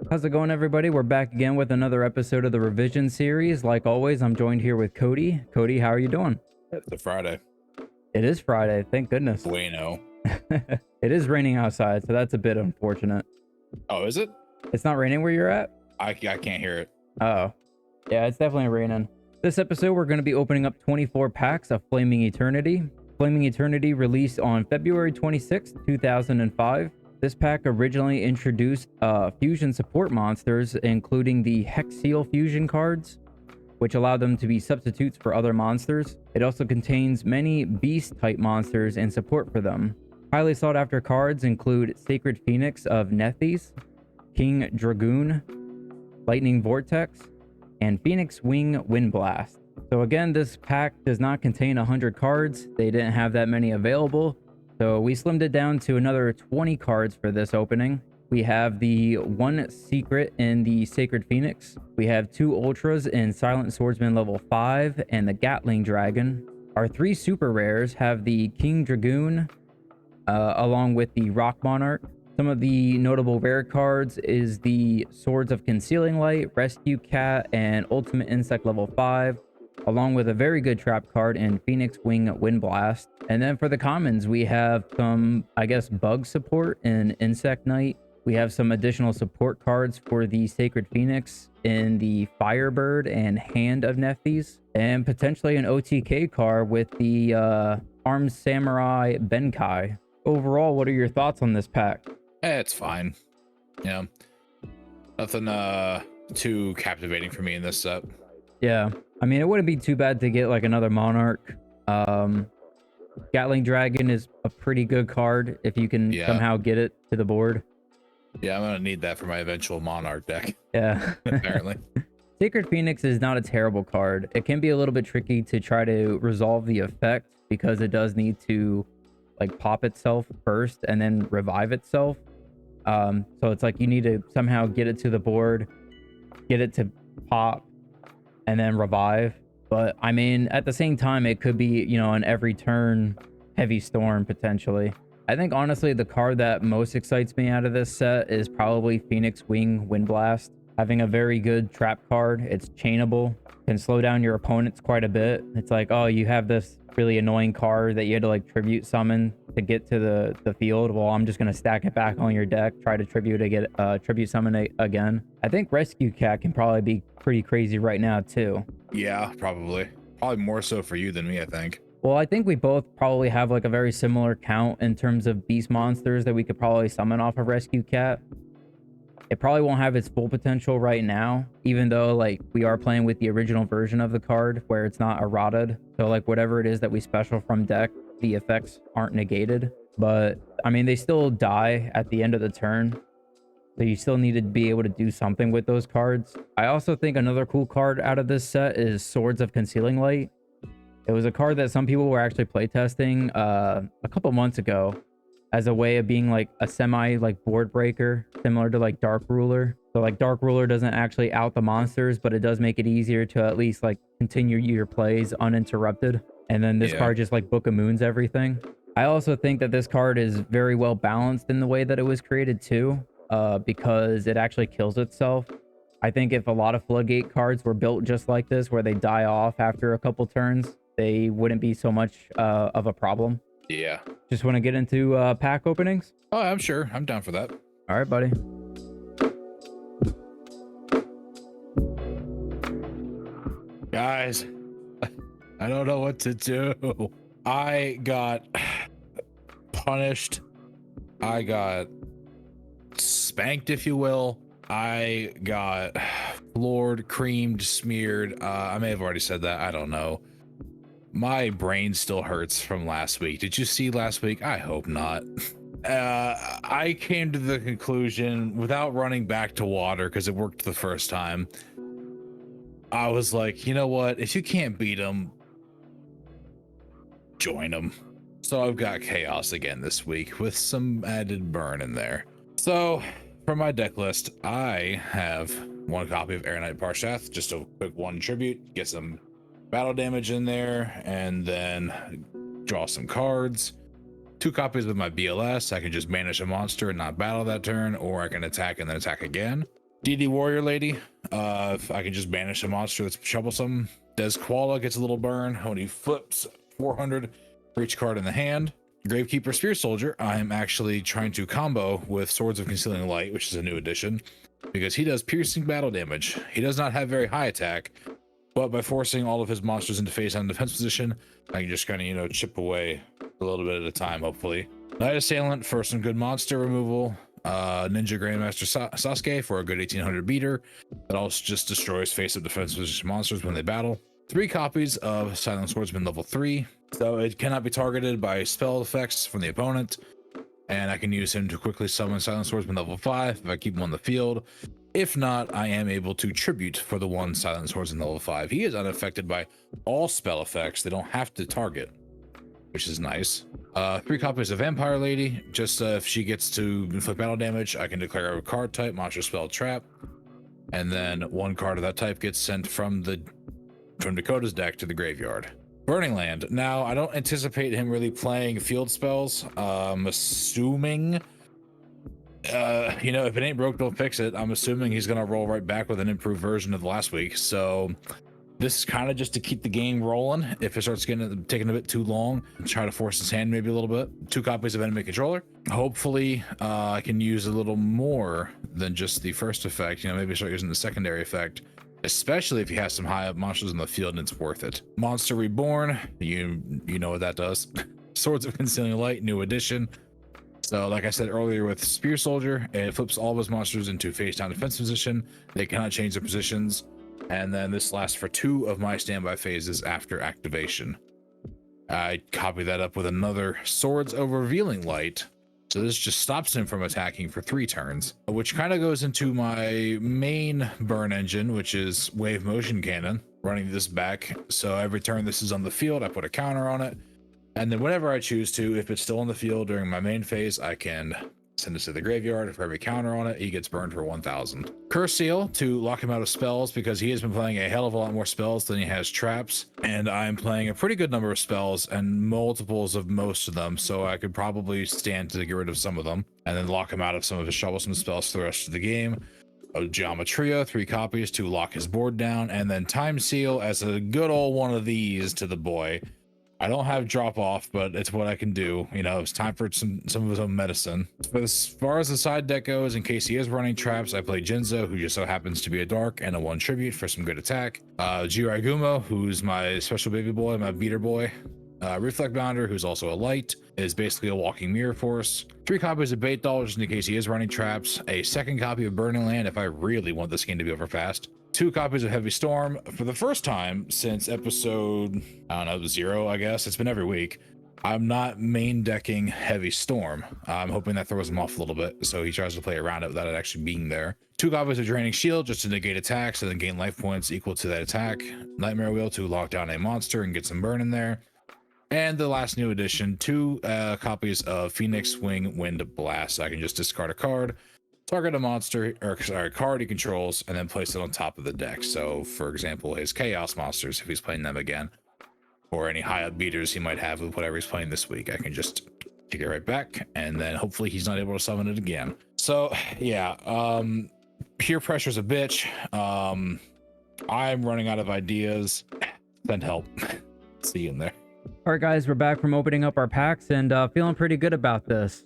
How's it going, everybody? We're back again with another episode of the revision series. Like always, I'm joined here with Cody. Cody, how are you doing? It's a Friday. It is Friday, thank goodness. Bueno. It is raining outside, so that's a bit unfortunate. Oh, is it? It's not raining where you're at? I can't hear it. Oh, yeah, it's definitely raining. This episode, we're going to be opening up 24 packs of Flaming Eternity. Flaming Eternity released on February 26, 2005. This pack originally introduced fusion support monsters, including the Hex Seal fusion cards, which allowed them to be substitutes for other monsters. It also contains many beast-type monsters and support for them. Highly sought-after cards include Sacred Phoenix of Nethys, King Dragoon, Lightning Vortex, and Phoenix Wing Windblast. So again, this pack does not contain 100 cards. They didn't have that many available. So we slimmed it down to another 20 cards for this opening. We have the one secret in the Sacred Phoenix. We have two ultras in Silent Swordsman level 5 and the Gatling Dragon. Our three super rares have the King Dragoon along with the Rock Monarch. Some of the notable rare cards is the Swords of Concealing Light, Rescue Cat, and Ultimate Insect level 5, along with a very good trap card in Phoenix Wing Windblast. And then for the commons, we have some, I guess, bug support in Insect Knight. We have some additional support cards for the Sacred Phoenix in the Firebird and Hand of Nethys, and potentially an OTK card with the Armed Samurai Benkai. Overall, what are your thoughts on this pack? It's fine. Yeah. Nothing too captivating for me in this set. Yeah. I mean, it wouldn't be too bad to get like another Monarch. Gatling Dragon is a pretty good card if you can somehow get it to the board. Yeah, I'm gonna need that for my eventual Monarch deck. Yeah. Apparently. Sacred Phoenix is not a terrible card. It can be a little bit tricky to try to resolve the effect because it does need to like pop itself first and then revive itself. So it's like you need to somehow get it to the board, get it to pop, and then revive. But I mean, at the same time, it could be, you know, an every turn heavy storm potentially. I think honestly, the card that most excites me out of this set is probably Phoenix Wing Windblast. Having a very good trap card, it's chainable, can slow down your opponents quite a bit. It's like, oh, you have this really annoying card that you had to like tribute summon to get to the field. Well, I'm just gonna stack it back on your deck, try to tribute summon it again. I think Rescue Cat can probably be pretty crazy right now too. Yeah, probably more so for you than me, I think. Well, I think we both probably have like a very similar count in terms of beast monsters that we could probably summon off of Rescue Cat. It probably won't have its full potential right now, even though like we are playing with the original version of the card where it's not errated. So like whatever it is that we special from deck, the effects aren't negated. But I mean, they still die at the end of the turn. So you still need to be able to do something with those cards. I also think another cool card out of this set is Swords of Concealing Light. It was a card that some people were actually playtesting a couple months ago as a way of being like a semi like board breaker, similar to like Dark Ruler. So like Dark Ruler doesn't actually out the monsters, but it does make it easier to at least like continue your plays uninterrupted. And then this card just like Book of Moons everything. I also think that this card is very well balanced in the way that it was created too, because it actually kills itself. I think if a lot of Floodgate cards were built just like this, where they die off after a couple turns, they wouldn't be so much of a problem. Yeah. Just want to get into pack openings? Oh, I'm sure. I'm down for that. All right, buddy. Guys, I don't know what to do. I got punished. I got spanked, if you will. I got floored, creamed, smeared. I may have already said that. I don't know. My brain still hurts from last week. Did you see last week? I hope not. I came to the conclusion without running back to water because it worked the first time. I was like, you know what? If you can't beat them, join them. So I've got chaos again this week with some added burn in there. So for my deck list, I have one copy of Air Knight Parshath, just a quick one tribute, get some battle damage in there, and then draw some cards. 2 copies of my BLS. I can just banish a monster and not battle that turn, or I can attack and then attack again. DD Warrior Lady. If I can just banish a monster that's troublesome. Des Koala gets a little burn when he flips 400 for each card in the hand. Gravekeeper Spear Soldier, I'm actually trying to combo with Swords of Concealing Light, which is a new addition, because he does piercing battle damage. He does not have very high attack, but by forcing all of his monsters into face down defense position, I can just kind of, you know, chip away a little bit at a time, hopefully. Night Assailant for some good monster removal. Ninja Grandmaster Sasuke for a good 1800 beater that also just destroys face-up defense position monsters when they battle. 3 copies of Silent Swordsman level 3, so it cannot be targeted by spell effects from the opponent, and I can use him to quickly summon Silent Swordsman level 5 if I keep him on the field. If not, I am able to tribute for the 1 Silent Swordsman level 5. He is unaffected by all spell effects. They don't have to target, which is nice. 3 copies of Vampire Lady, just if she gets to inflict battle damage, I can declare a card type, monster, spell, trap, and then 1 card of that type gets sent from Dakota's deck to the graveyard. Burning Land. Now, I don't anticipate him really playing field spells. Assuming, you know, if it ain't broke, don't fix it. I'm assuming he's gonna roll right back with an improved version of last week. So this is kind of just to keep the game rolling. If it starts taking a bit too long, try to force his hand maybe a little bit. 2 copies of Enemy Controller. Hopefully, I can use a little more than just the first effect. You know, maybe start using the secondary effect, especially if he has some high up monsters in the field and it's worth it. Monster Reborn. You know what that does. Swords of Concealing Light, new addition. So like I said earlier with Spear Soldier, it flips all of his monsters into face down defense position. They cannot change their positions. And then this lasts for 2 of my standby phases after activation. I copy that up with another Swords of Revealing Light. So this just stops him from attacking for 3 turns, which kind of goes into my main burn engine, which is Wave Motion Cannon, running this back. So every turn this is on the field, I put a counter on it. And then whenever I choose to, if it's still on the field during my main phase, I can send it to the graveyard. For every counter on it, he gets burned for 1000. Curse Seal to lock him out of spells, because he has been playing a hell of a lot more spells than he has traps, and I'm playing a pretty good number of spells and multiples of most of them, so I could probably stand to get rid of some of them and then lock him out of some of his troublesome spells for the rest of the game. A Geometria, 3 copies to lock his board down, and then Time Seal as a good old one of these to the boy. I don't have drop off, but it's what I can do. You know, it's time for some of his own medicine. But as far as the side deck goes, in case he is running traps, I play Jinzo, who just so happens to be a dark, and a 1 tribute for some good attack. Jiraiya, who's my special baby boy, my beater boy. Reflect Bounder, who's also a light, is basically a walking mirror force. 3 copies of Bait Doll, just in case he is running traps. A 2nd copy of Burning Land if I really want this game to be over fast. 2 copies of Heavy Storm. For the first time since episode, I don't know, 0, I guess. It's been every week. I'm not main decking Heavy Storm. I'm hoping that throws him off a little bit, so he tries to play around it without it actually being there. 2 copies of Draining Shield, just to negate attacks and then gain life points equal to that attack. Nightmare Wheel to lock down a monster and get some burn in there. And the last new addition, 2 copies of Phoenix Wing Wind Blast. So I can just discard a card, target a monster, or sorry, card he controls, and then place it on top of the deck. So, for example, his Chaos monsters, if he's playing them again, or any high up beaters he might have with whatever he's playing this week, I can just kick it right back, and then hopefully he's not able to summon it again. So, yeah, peer pressure's a bitch. I'm running out of ideas. Send help. See you in there. All right, guys, we're back from opening up our packs and feeling pretty good about this.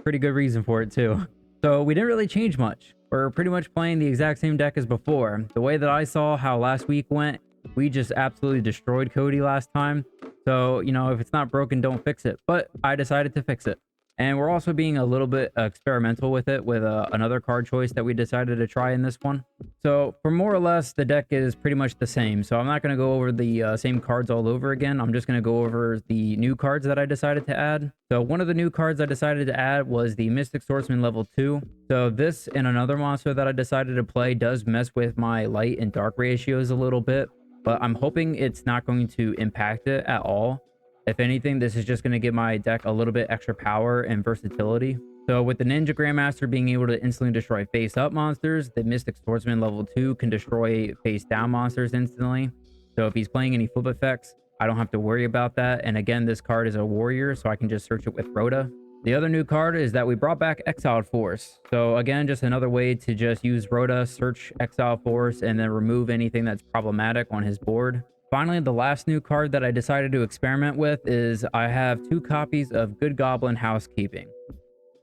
Pretty good reason for it, too. So we didn't really change much. We're pretty much playing the exact same deck as before. The way that I saw how last week went, we just absolutely destroyed Cody last time. So, you know, if it's not broken, don't fix it. But I decided to fix it. And we're also being a little bit experimental with it with another card choice that we decided to try in this one. So for more or less, the deck is pretty much the same. So I'm not going to go over the same cards all over again. I'm just going to go over the new cards that I decided to add. So one of the new cards I decided to add was the Mystic Swordsman level 2. So this and another monster that I decided to play does mess with my light and dark ratios a little bit, but I'm hoping it's not going to impact it at all. If anything, this is just going to give my deck a little bit extra power and versatility. So with the Ninja Grandmaster being able to instantly destroy face-up monsters, the Mystic Swordsman level 2 can destroy face-down monsters instantly. So if he's playing any flip effects, I don't have to worry about that. And again, this card is a warrior, so I can just search it with Rhoda. The other new card is that we brought back Exiled Force. So again, just another way to just use Rhoda, search Exiled Force, and then remove anything that's problematic on his board. Finally, the last new card that I decided to experiment with is I have 2 copies of Good Goblin Housekeeping.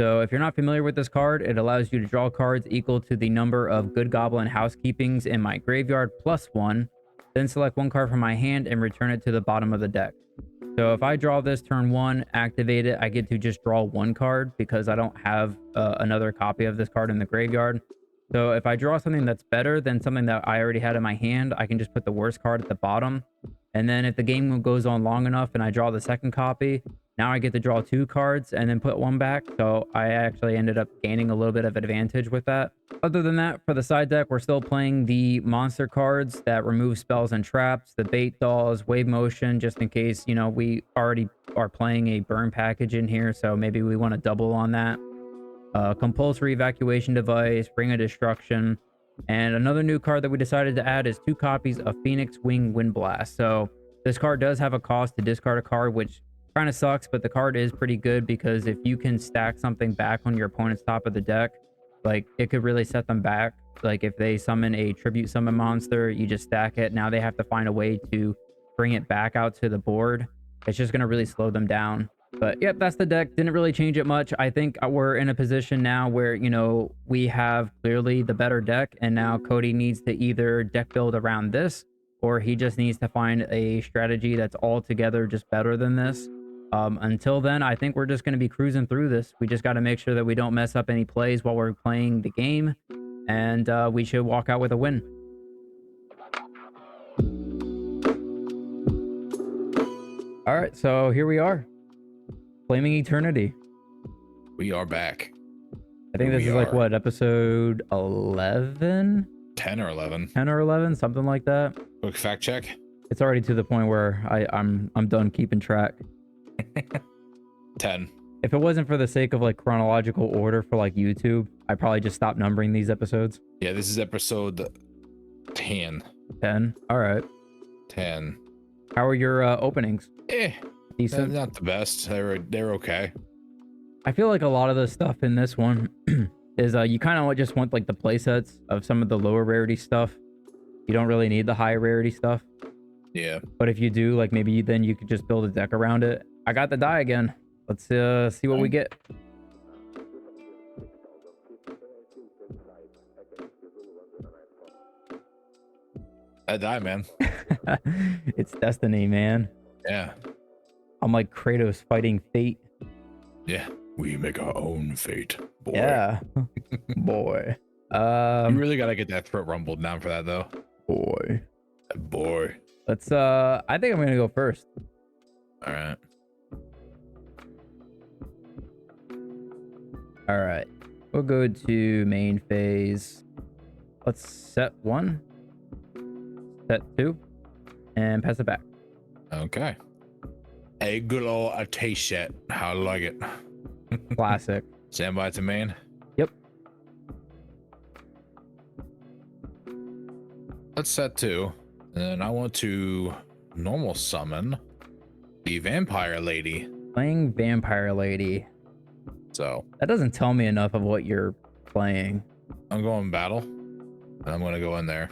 So if you're not familiar with this card, it allows you to draw cards equal to the number of Good Goblin Housekeepings in my graveyard plus 1, then select 1 card from my hand and return it to the bottom of the deck. So if I draw this turn 1, activate it, I get to just draw 1 card because I don't have another copy of this card in the graveyard. So if I draw something that's better than something that I already had in my hand, I can just put the worst card at the bottom. And then if the game goes on long enough and I draw the second copy, now I get to draw 2 cards and then put 1 back. So I actually ended up gaining a little bit of advantage with that. Other than that, for the side deck, we're still playing the monster cards that remove spells and traps, the bait dolls, wave motion, just in case, you know, we already are playing a burn package in here. So maybe we want to double on that. Compulsory evacuation device, ring of destruction. And another new card that we decided to add is 2 copies of Phoenix Wing Wind Blast. So this card does have a cost to discard a card, which kind of sucks, but the card is pretty good because if you can stack something back on your opponent's top of the deck, like it could really set them back. Like if they summon a tribute summon monster, you just stack it. Now they have to find a way to bring it back out to the board. It's just going to really slow them down. But yep, that's the deck. Didn't really change it much. I think we're in a position now where, you know, we have clearly the better deck, and now Cody needs to either deck build around this, or he just needs to find a strategy that's altogether just better than this. Until then, I think we're just going to be cruising through this. We just got to make sure that we don't mess up any plays while we're playing the game, and we should walk out with a win. All right, so here we are. Flaming Eternity. We are back. I think this is like what, episode 11? 10 or 11. 10 or 11, something like that. Quick fact check. It's already to the point where I'm done keeping track. 10. If it wasn't for the sake of like chronological order for like YouTube, I'd probably just stop numbering these episodes. Yeah, this is episode 10. 10. All right. 10. How are your openings? Decent. Not the best. They're okay. I feel like a lot of the stuff in this one is you kind of just want like the play sets of some of the lower rarity stuff. You don't really need the high rarity stuff. Yeah. But if you do, like maybe then you could just build a deck around it. I got the die again. Let's see what we get. That die, man. It's destiny, man. Yeah. I'm like Kratos fighting fate. Yeah. We make our own fate, boy. Yeah. Boy. You really gotta get that throat rumbled down for that though. Boy. Boy. Let's I think I'm gonna go first. All right. All right. We'll go to main phase. Let's set 1. Set 2. And pass it back. Okay. A good old taste set. How I like it. Classic. Stand by to main. Yep. Let's set 2. And then I want to normal summon the Vampire Lady. Playing Vampire Lady. So That doesn't tell me enough of what you're playing. I'm going battle. And I'm gonna go in there.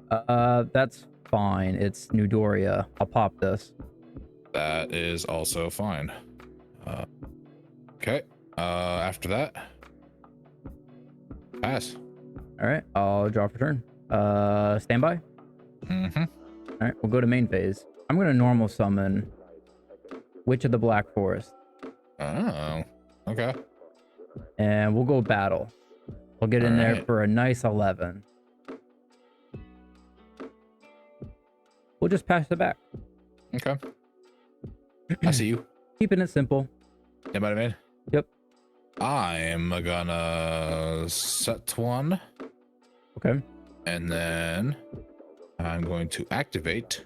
That's fine. It's Newdoria. I'll pop this. That is also fine. Okay. After that, pass. All right. I'll draw for turn. Standby. Mm-hmm. All right. We'll go to main phase. I'm going to normal summon Witch of the Black Forest. Oh, okay. And we'll go battle. We'll get in there for a nice 11. We'll just pass it back. Okay. I see you. Keeping it simple. Yeah, by the man. Yep. I'm gonna set 1. Okay. And then I'm going to activate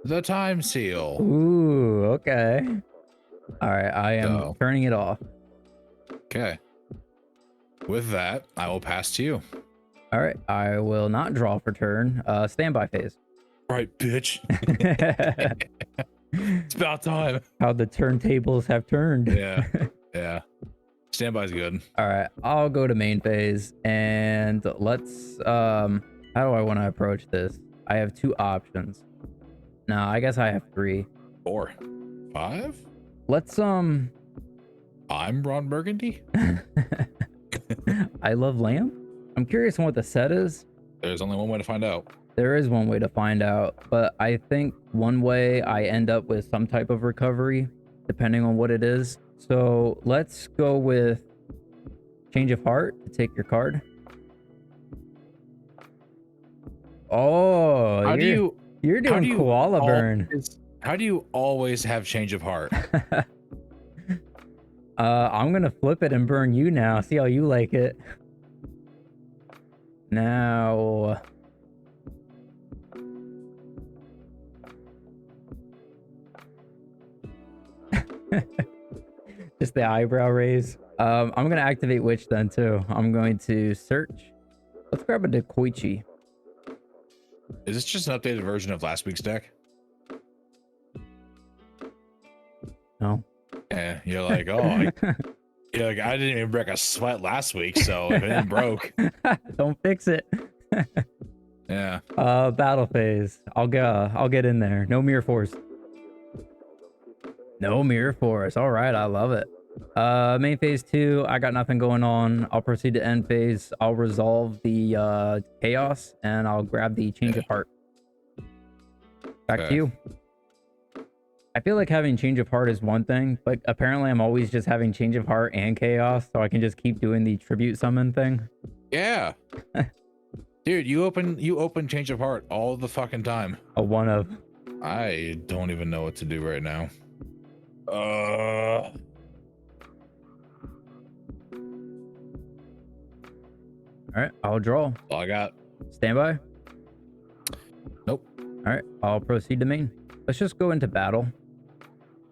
the time seal. Ooh, okay. All right. I am turning it off. Okay. With that, I will pass to you. All right. I will not draw for turn. Standby phase. Right, bitch. It's about time. How the turntables have turned. Yeah. Standby's good. All right, I'll go to main phase and let's how do I want to approach this? I have 2 options. No, I guess I have 3. 4, 5. Let's I'm Ron Burgundy. I love lamb. I'm curious on what the set is. There's only one way to find out. There is one way to find out, but I think one way I end up with some type of recovery depending on what it is. So let's go with change of heart to take your card. Oh, you're doing koala burn. How do you always have change of heart? I'm gonna flip it and burn you now. See how you like it. Now. Just the eyebrow raise. I'm gonna activate witch then too. I'm going to search. Let's grab a Dekoichi. Is this just an updated version of last week's deck? No. Yeah, you're like, oh, you're like, I didn't even break a sweat last week, so if it ain't broke, don't fix it. yeah. Battle phase. I'll get in there. No mirror force. No mirror force. All right, I love it. Main phase 2, I got nothing going on. I'll proceed to end phase. I'll resolve the chaos and I'll grab the change of heart. Back to you. I feel like having change of heart is one thing, but apparently I'm always just having change of heart and chaos, so I can just keep doing the tribute summon thing. Yeah. Dude, you open change of heart all the fucking time. A one of. I don't even know what to do right now. All right, I'll draw. All I got. Standby. Nope. All right, I'll proceed to main. Let's just go into battle.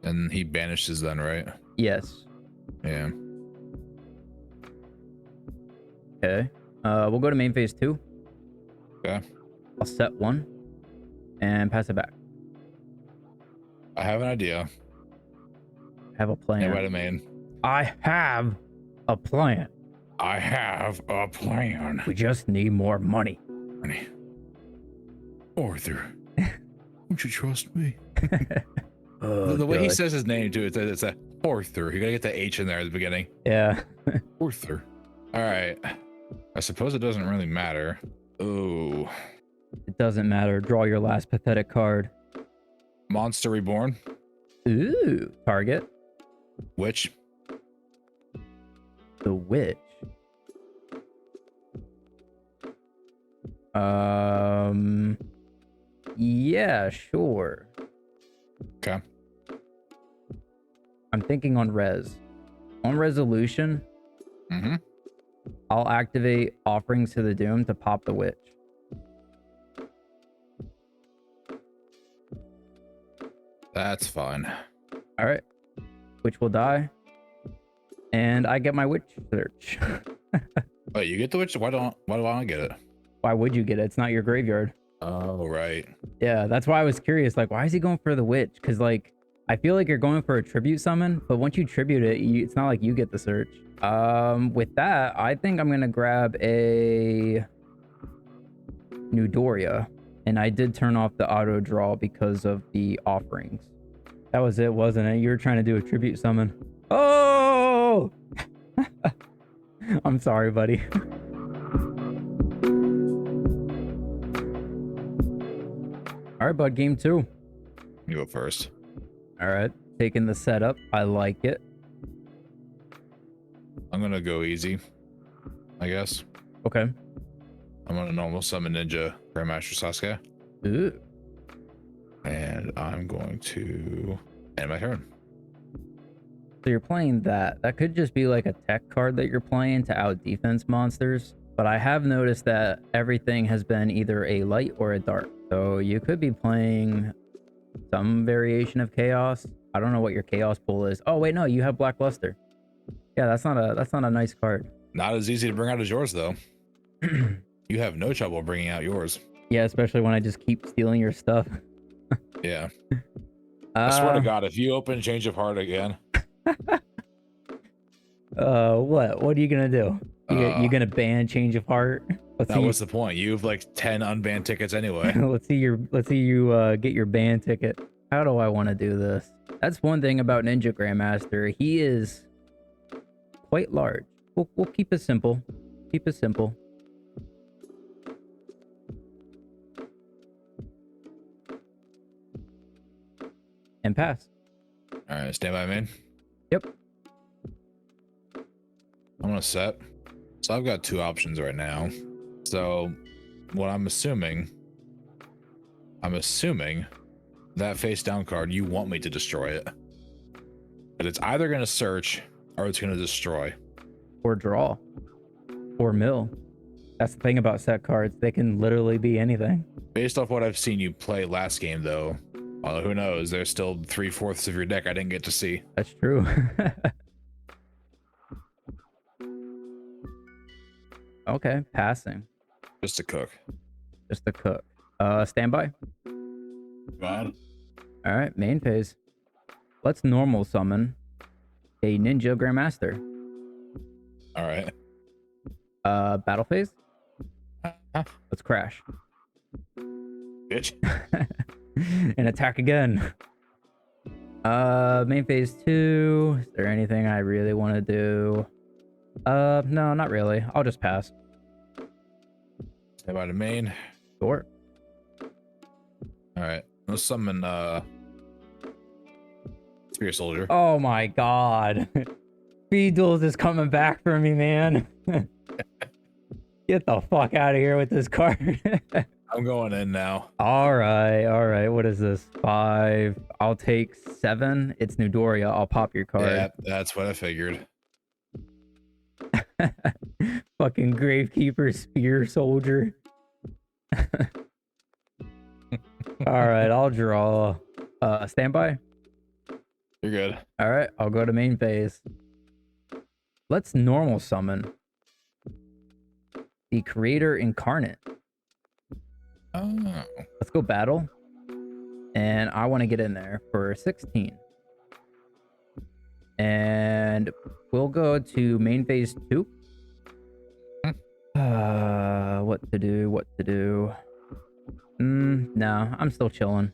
And he banishes then, right? Yes. Yeah. Okay. We'll go to main phase 2. Okay. I'll set 1 and pass it back. I have an idea. I have a plan. Yeah, right, main. I have a plan. I have a plan. We just need more money. Arthur, don't you trust me? Oh, the way he says his name too, it's a Arthur. You gotta get the H in there at the beginning. Yeah. Arthur. All right. I suppose it doesn't really matter. Oh. It doesn't matter. Draw your last pathetic card. Monster Reborn. Ooh. Target. Witch. The witch. Yeah, sure. Okay. I'm thinking on res. On resolution, I'll activate Offerings to the Doom to pop the witch. That's fine. All right. Witch will die. And I get my witch search. Wait, you get the witch? Why do I not get it? Why would you get it? It's not your graveyard. Oh, right. Yeah, that's why I was curious. Like, why is he going for the witch? Because, like, I feel like you're going for a tribute summon, but once you tribute it, it's not like you get the search. With that, I think I'm gonna grab a New Doria, and I did turn off the auto draw because of the offerings. That was it, wasn't it? You were trying to do a tribute summon. Oh! I'm sorry, buddy. All right, bud. Game 2. You go first. All right, taking the setup. I like it. I'm gonna go easy, I guess. Okay. I'm gonna normal summon Ninja Grandmaster Sasuke. Ooh. And I'm going to end my turn. So you're playing that. That could just be like a tech card that you're playing to out defense monsters. But I have noticed that everything has been either a light or a dark. So you could be playing some variation of chaos. I don't know what your chaos pool is. Oh wait, no, you have Black Luster. Yeah, that's not a nice card. Not as easy to bring out as yours though. You have no trouble bringing out yours. Yeah, especially when I just keep stealing your stuff. Yeah. I swear to God, if you open Change of Heart again. What are you gonna do? You gonna ban change of heart? Let's That see. was the point. You have like 10 unbanned tickets anyway. Let's see you get your band ticket. How do I want to do this? That's one thing about Ninja Grandmaster. He is quite large. We'll keep it simple. Keep it simple. And pass. All right, stand by, man. Yep. I'm gonna set. So I've got two options right now. So what I'm assuming that face down card, you want me to destroy it. But it's either gonna search or it's gonna destroy. Or draw. Or mill. That's the thing about set cards. They can literally be anything. Based off what I've seen you play last game though, well, who knows? There's still 3/4 of your deck I didn't get to see. That's true. Okay, passing. Just a cook. Just a cook. Standby. God. All right, main phase. Let's normal summon a Ninja Grandmaster. All right. Battle phase. Let's crash. Bitch. And attack again. Main phase 2. Is there anything I really want to do? No, not really. I'll just pass. Stand by the main. Sure. All right. Let's summon Spirit Soldier. Oh my god. Beedles is coming back for me, man. Get the fuck out of here with this card. I'm going in now. All right. What is this? 5. I'll take 7. It's Newdoria. I'll pop your card. Yeah, that's what I figured. Fucking Gravekeeper Spear Soldier. All right, I'll draw. Standby. You're good. All right, I'll go to main phase. Let's normal summon the Creator Incarnate. Oh. Let's go battle. And I want to get in there for 16. And we'll go to main phase 2. What to do? No, I'm still chilling.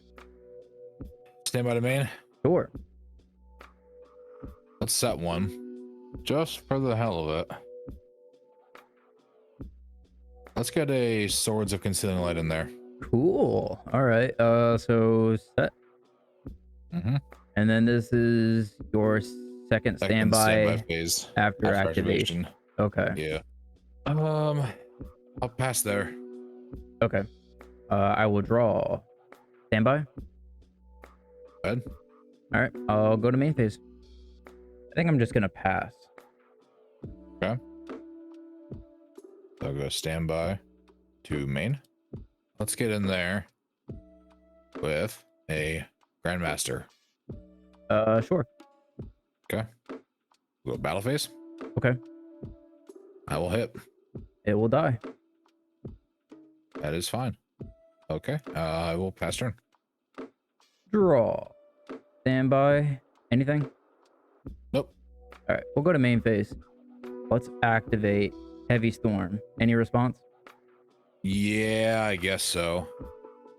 Stand by the main. Sure. Let's set one. Just for the hell of it. Let's get a Swords of Concealing Light in there. Cool. All right. So set. And then this is your second standby phase after activation. Okay. Yeah. I'll pass there. Okay. I will draw. Standby. Go ahead. All right. I'll go to main phase. I think I'm just gonna pass. Okay. So I'll go standby to main. Let's get in there with a Grandmaster. Sure. Okay. Go battle phase. Okay. I will hit. It will die. That is fine. Okay. I will pass turn. Draw. Standby. Anything? Nope. All right. We'll go to main phase. Let's activate Heavy Storm. Any response? Yeah, I guess so.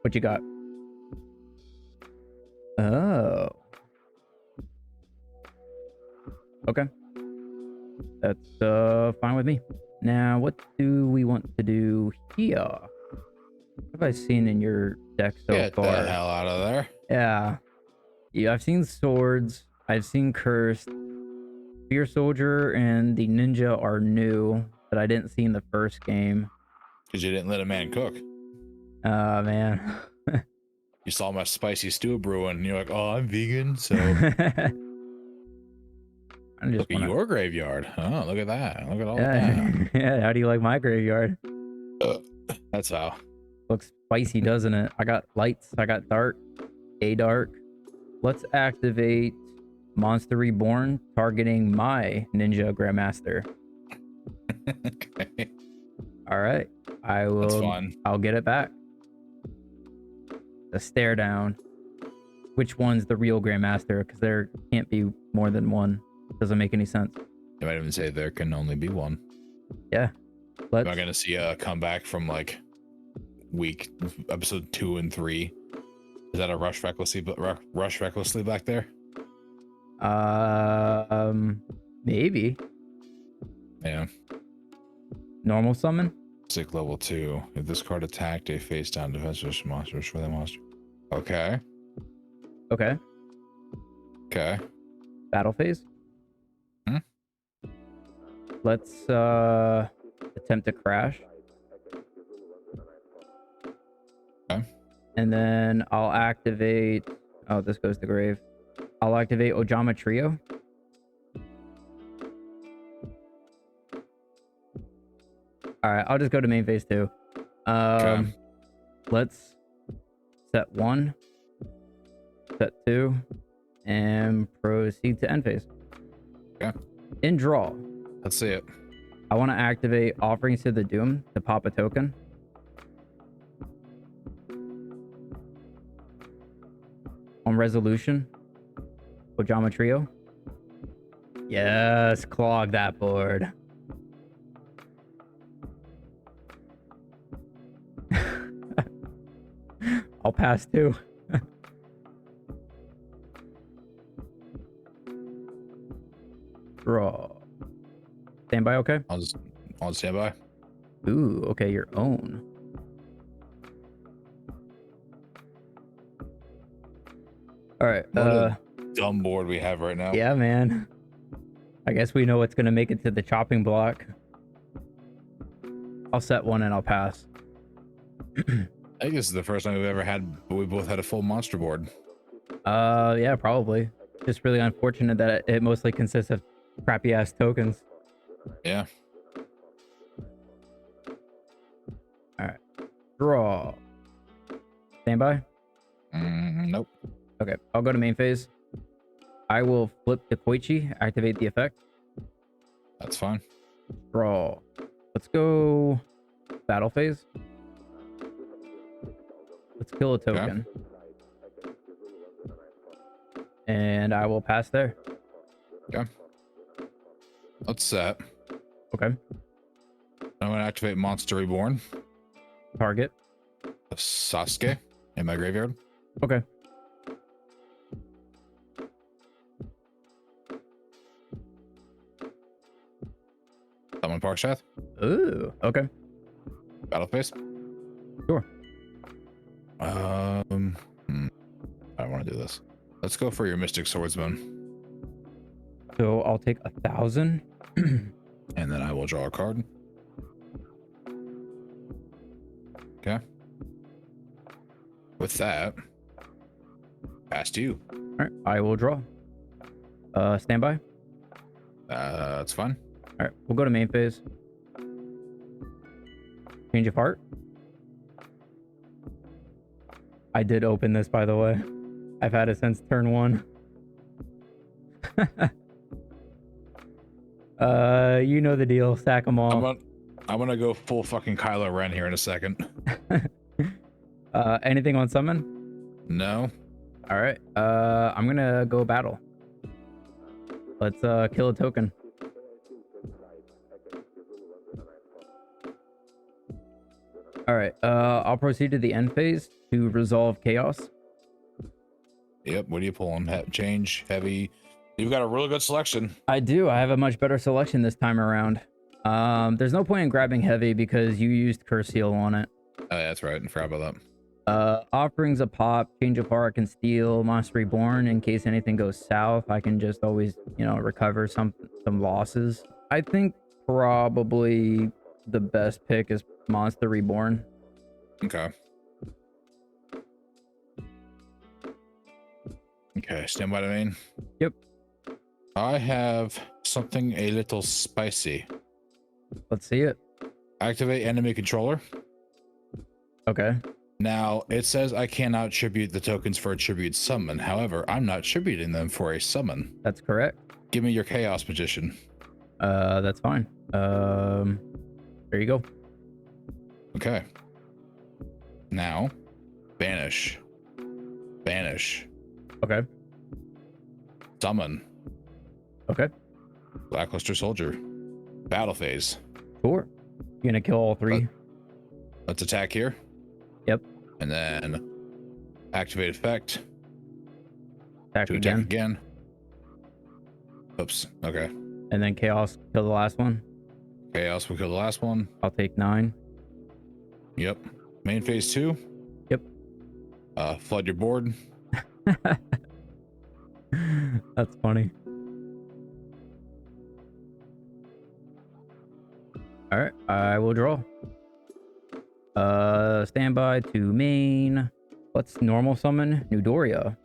What you got? Oh. Okay. That's fine with me. Now, what do we want to do here? What have I seen in your deck so Get far? the hell out of there. Yeah, I've seen swords. I've seen cursed. Spear Soldier and the Ninja are new that I didn't see in the first game. Because you didn't let a man cook. Man. You saw my spicy stew brewing, and you're like, oh, I'm vegan, so look at your graveyard. Oh, look at that. Look at all that. Yeah, how do you like my graveyard? That's how. Looks spicy, doesn't it? I got lights, I got dark, a dark. Let's activate Monster Reborn, targeting my Ninja Grandmaster. Okay. All right, I will. That's fun. I'll get it back. The stare down. Which one's the real Grandmaster? Because there can't be more than one. Doesn't make any sense. They might even say there can only be one. Yeah. Am I gonna see a comeback from like episode 2 and 3? Is that a rush recklessly back there? Maybe. Yeah. Normal summon? Sick level 2. If this card attacked a face down defensive monster for that monster. Okay. Okay. Okay. Battle phase? Hmm? Let's attempt to crash. Okay. And then I'll activate... Oh, this goes to grave. I'll activate Ojama Trio. Alright, I'll just go to main phase 2. Okay. Let's set 1, set 2, and proceed to end phase. Okay. In draw, Let's see it. I want to activate Offerings to the Doom to pop a token. On resolution, Ojama Trio. Yes, clog that board. I'll pass too. Draw. Standby, okay? I'll stand by. Ooh, okay, your own. All right. What a dumb board we have right now. Yeah, man. I guess we know what's gonna make it to the chopping block. I'll set 1 and I'll pass. I think this is the first time we both had a full monster board. Yeah, probably. Just really unfortunate that it mostly consists of crappy ass tokens. Yeah. All right. Draw. Standby. Nope. Okay, I'll go to main phase. I will flip the Koichi, activate the effect. That's fine. Draw. Let's go battle phase. Let's kill a token. Okay. And I will pass there. Okay. Let's set. Okay. I'm going to activate Monster Reborn. Target. Sasuke in my graveyard. Okay. Summon Parkshath. Ooh, okay. Battle phase. Sure. I want to do this. Let's go for your Mystic Swordsman. So I'll take 1,000. And then I will draw a card. Okay. With that, past you. All right, I will draw. Standby. That's fine. All right, we'll go to main phase. Change of heart. I did open this, by the way. I've had it since turn 1. You know the deal. Stack them all. I'm gonna go full fucking Kylo Ren here in a second. Anything on summon? No. All right. I'm gonna go battle. Let's kill a token. All right. I'll proceed to the end phase to resolve chaos. Yep. What are you pulling? Change, heavy. You've got a really good selection. I do. I have a much better selection this time around. There's no point in grabbing heavy because you used Curse Seal on it. Oh, yeah, that's right. I forgot about that. Offerings a pop, change of heart, can steal Monster Reborn in case anything goes south. I can just always, recover some losses. I think probably the best pick is Monster Reborn. Okay. Okay, stand by the main. Yep. I have something a little spicy. Let's see it. Activate enemy controller. Okay. Now, it says I cannot tribute the tokens for a tribute summon. However, I'm not tributing them for a summon. That's correct. Give me your Chaos Magician. That's fine. There you go. Okay. Now, banish. Banish. Okay. Summon. Okay. Lackluster soldier. Battle phase. Sure. You're gonna kill all three. Let's attack here. Yep. And then activate effect. Attack To attack again. Oops. Okay. And then chaos, kill the last one. Chaos will kill the last one. I'll take 9. Yep. Main phase 2. Yep. Flood your board. That's funny. All right, I will draw. Standby to main. Let's normal summon Newdoria.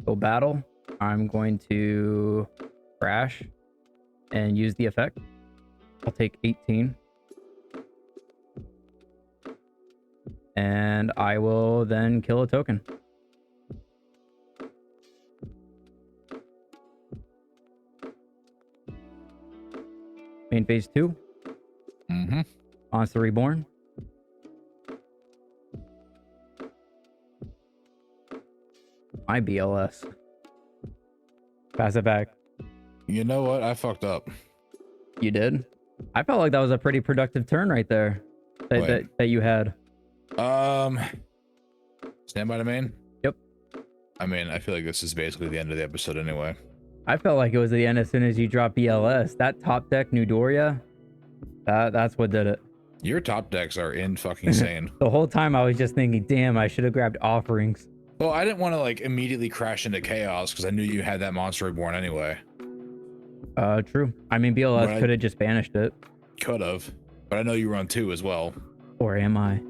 Go battle. I'm going to crash and use the effect. I'll take 18. And I will then kill a token. Main phase 2. Mm-hmm. Monster Reborn. My BLS. Pass it back. You know what? I fucked up. You did? I felt like that was a pretty productive turn right there that you had. Stand by to main? Yep. I mean, I feel like this is basically the end of the episode anyway. I felt like it was the end as soon as you dropped BLS. That top deck Newdoria, that's what did it. Your top decks are in fucking insane. The whole time I was just thinking, damn, I should have grabbed offerings. Well, I didn't want to like immediately crash into chaos because I knew you had that Monster Reborn anyway. True. I mean, BLS could have just banished it. Could have, but I know you run 2 as well. Or am I?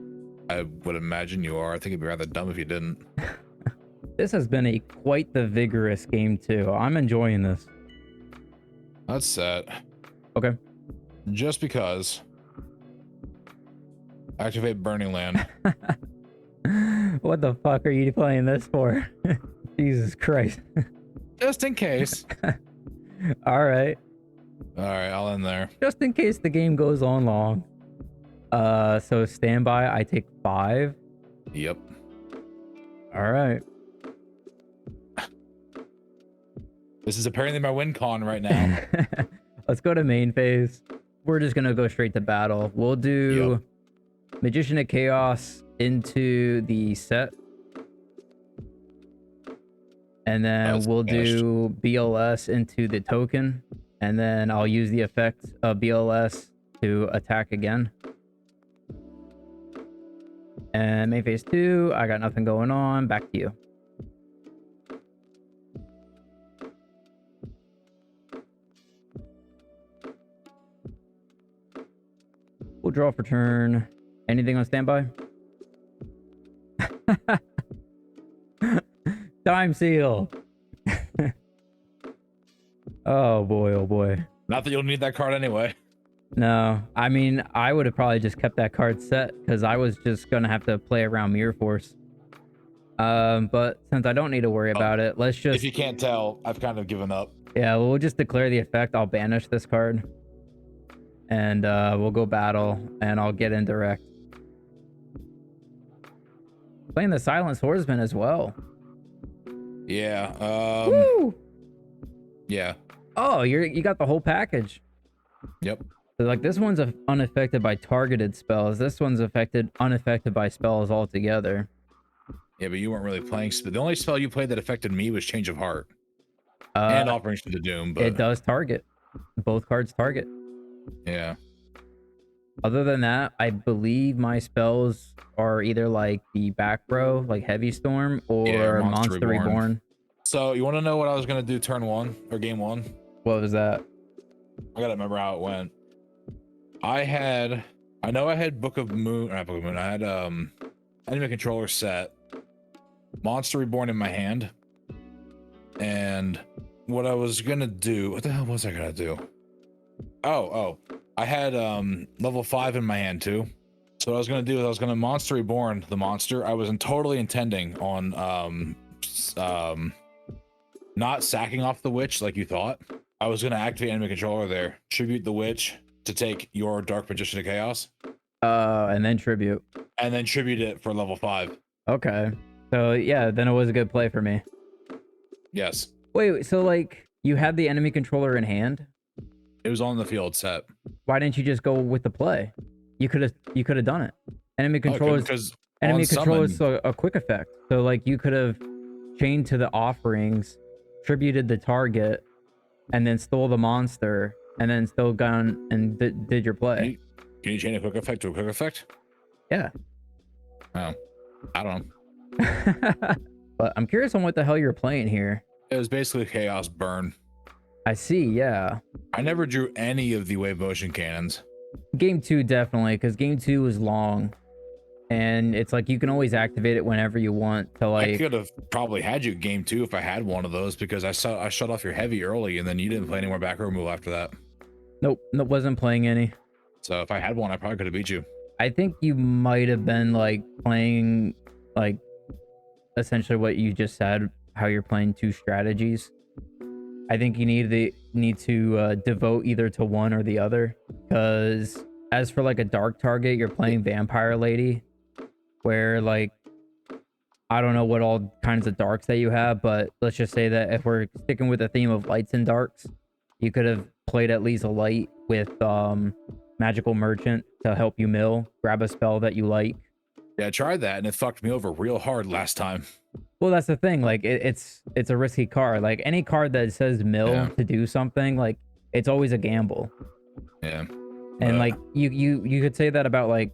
I would imagine you are. I think it'd be rather dumb if you didn't. This has been quite the vigorous game too. I'm enjoying this. That's set. Okay. Just because. Activate Burning Land. What the fuck are you playing this for? Jesus Christ. Just in case. All right. All right, I'll end there. Just in case the game goes on long. So standby, I take 5. Yep. All right. This is apparently my win con right now. Let's go to main phase. We're just gonna go straight to battle. We'll do Magician of Chaos into the set. And then we'll do BLS into the token. And then I'll use the effect of BLS to attack again. And main phase 2, I got nothing going on. Back to you. We'll draw for turn. Anything on standby? Time seal. Oh boy, oh boy. Not that you'll need that card anyway. No, I mean, I would have probably just kept that card set because I was just gonna have to play around Mirror Force. But since I don't need to worry about it, let's just... If you can't tell, I've kind of given up. Yeah, we'll just declare the effect. I'll banish this card. And we'll go battle, and I'll get in direct. Playing the Silent Swordsman as well. Yeah. Woo! Yeah. Oh, you got the whole package. Yep. So like this one's unaffected by targeted spells. This one's unaffected by spells altogether. Yeah, but you weren't really playing. The only spell you played that affected me was Change of Heart and Offerings to the Doom. But it does target. Both cards target. Yeah. Other than that, I believe my spells are either like the back row, like Heavy Storm, or Monster Reborn. So you want to know what I was gonna do turn 1 or game 1? What was that? I gotta remember how it went. I know I had Book of Moon, or not Book of Moon. I had Enemy Controller set, Monster Reborn in my hand, and what I was gonna do. What the hell was I gonna do? Oh, I had level 5 in my hand too. So what I was gonna do is I was gonna Monster Reborn the monster. I was totally intending on not sacking off the witch like you thought. I was gonna activate Enemy Controller there, tribute the witch to take your Dark Magician of Chaos. And then tribute. And then tribute it for level 5. Okay. So yeah, then it was a good play for me. Yes. Wait, so like you had the Enemy Controller in hand? It was on the field set. Why didn't you just go with the play? You could have done it. Enemy control is Because enemy on control is summon, a quick effect. So like you could have chained to the offerings, tributed the target, and then stole the monster, and then still gone and did your play. can you chain a quick effect to a quick effect? Yeah. Oh, I don't know. But I'm curious on what the hell you're playing here. It was basically chaos burn. I see, yeah. I never drew any of the wave motion cannons. Game 2 definitely, because game 2 is long. And it's like you can always activate it whenever you want to, like. I could have probably had you game 2 if I had one of those, because I shut off your heavy early and then you didn't play any more back row removal after that. Nope, wasn't playing any. So if I had one, I probably could have beat you. I think you might have been like playing like essentially what you just said, how you're playing 2 strategies. I think you need to devote either to one or the other, because as for like a dark target, you're playing Vampire Lady, where like I don't know what all kinds of darks that you have, but let's just say that if we're sticking with the theme of lights and darks, you could have played at least a light with Magical Merchant to help you mill, grab a spell that you like. Yeah, I tried that and it fucked me over real hard last time. Well, that's the thing. Like it's a risky card. Like any card that says mill to do something, like it's always a gamble. Yeah. And like you could say that about like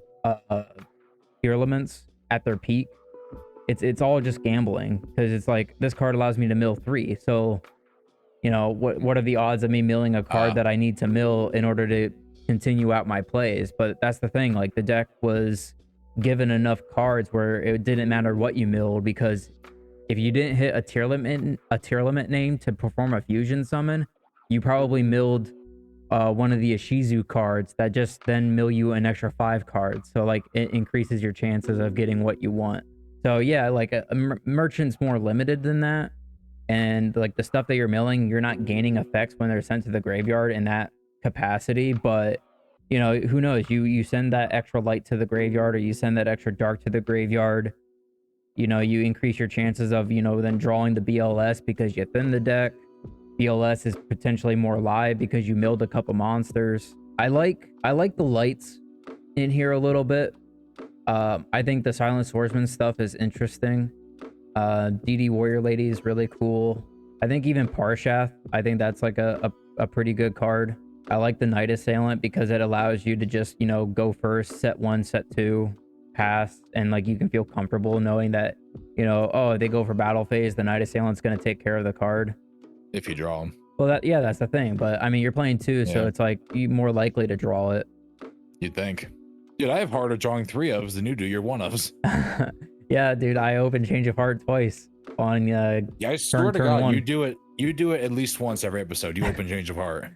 tier elements at their peak. It's all just gambling, because it's like this card allows me to mill 3. So, you know, what are the odds of me milling a card that I need to mill in order to continue out my plays? But that's the thing. Like the deck was given enough cards where it didn't matter what you milled, because if you didn't hit a tier limit name to perform a fusion summon, you probably milled one of the Ishizu cards that just then mill you an extra 5 cards. So like it increases your chances of getting what you want. So yeah, like a merchant's more limited than that. And like the stuff that you're milling, you're not gaining effects when they're sent to the graveyard in that capacity. But you know, who knows? You send that extra light to the graveyard, or you send that extra dark to the graveyard. You know, you increase your chances of, you know, then drawing the BLS because you thin the deck. BLS is potentially more live because you milled a couple monsters. I like the lights in here a little bit. I think the Silent Swordsman stuff is interesting. DD Warrior Lady is really cool. I think even Parshath, I think that's like a pretty good card. I like the Night Assailant because it allows you to just, you know, go first, set 1, set 2, pass, and like you can feel comfortable knowing that, you know, oh, they go for battle phase, the Night Assailant's going to take care of the card. If you draw them. Well, that's the thing. But I mean, you're playing 2, so it's like you're more likely to draw it. You'd think. Dude, I have harder drawing 3 ofs than you do your 1 ofs. Yeah, dude, I open Change of Heart twice on yeah, I swear to God, 1. you do it at least once every episode. You open Change of Heart.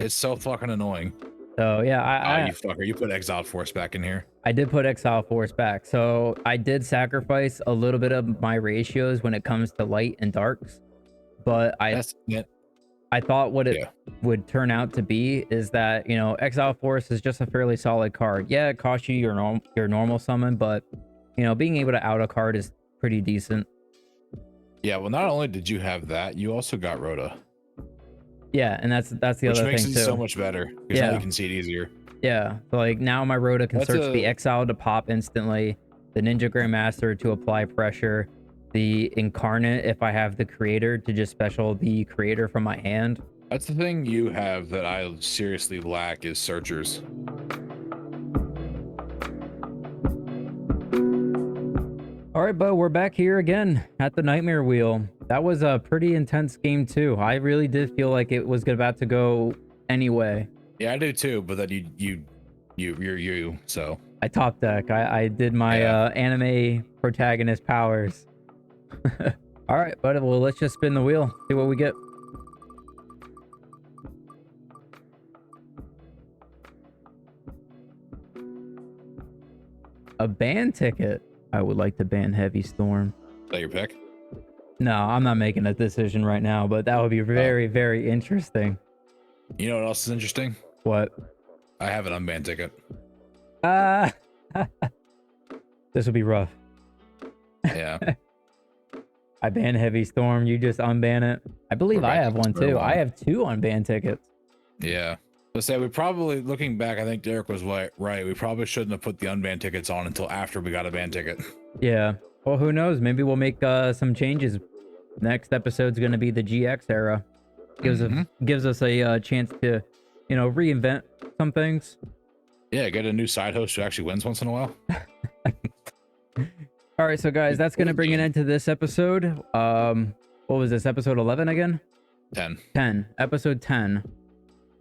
It's so fucking annoying. So yeah, you fucker, you put Exiled Force back in here. I did put Exile Force back. So I did sacrifice a little bit of my ratios when it comes to light and darks. But I thought what it would turn out to be is that, you know, Exile Force is just a fairly solid card. Yeah, it costs you your normal summon, but you know, being able to out a card is pretty decent. Yeah, well, not only did you have that, you also got Rhoda. Yeah, and that's the other thing too. Which makes it so much better. Because now you can see it easier. Yeah, so like now my Rhoda can search the Exile to pop instantly, the Ninja Grandmaster to apply pressure, the Incarnate if I have the Creator to just special the Creator from my hand. That's the thing you have that I seriously lack is Searchers. All right, bud, we're back here again at the Nightmare Wheel. That was a pretty intense game too. I really did feel like it was about to go anyway. Yeah, I do too, but then you're you, so. I top deck. I did my anime protagonist powers. All right, bud, well, let's just spin the wheel, see what we get. A ban ticket. I would like to ban Heavy Storm. Is that your pick? No, I'm not making a decision right now, but that would be very, very interesting. You know what else is interesting? What? I have an unbanned ticket. This would be rough. Yeah. I ban Heavy Storm. You just unban it. I believe I have one too. I have 2 unbanned tickets. Yeah. Let's say we probably, looking back, I think Derek was right. We probably shouldn't have put the unbanned tickets on until after we got a ban ticket. Yeah. Well, who knows? Maybe we'll make some changes. Next episode's going to be the GX era. Gives us a chance to, reinvent some things. Yeah, get a new side host who actually wins once in a while. All right, so guys, that's going to bring an end to this episode. What was this, episode 11 again? 10. Episode 10.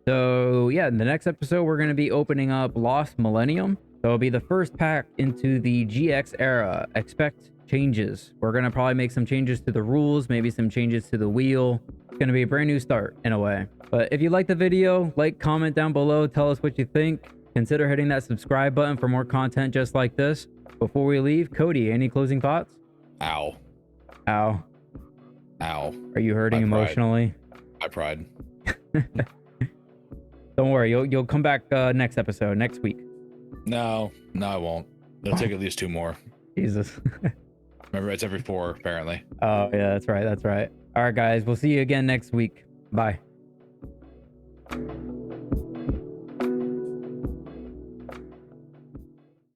So yeah, in the next episode, we're going to be opening up Lost Millennium. So it'll be the first pack into the GX era. Expect changes. We're going to probably make some changes to the rules, maybe some changes to the wheel. It's going to be a brand new start in a way. But if you like the video, like, comment down below, tell us what you think. Consider hitting that subscribe button for more content just like this. Before we leave, Cody, any closing thoughts? Ow. Ow. Ow. Are you hurting emotionally? I cried. Don't worry, you'll come back next episode, next week. No, I won't. It'll take at least 2 more. Jesus. Remember, it's every 4, apparently. Oh, yeah, that's right. All right, guys, we'll see you again next week. Bye.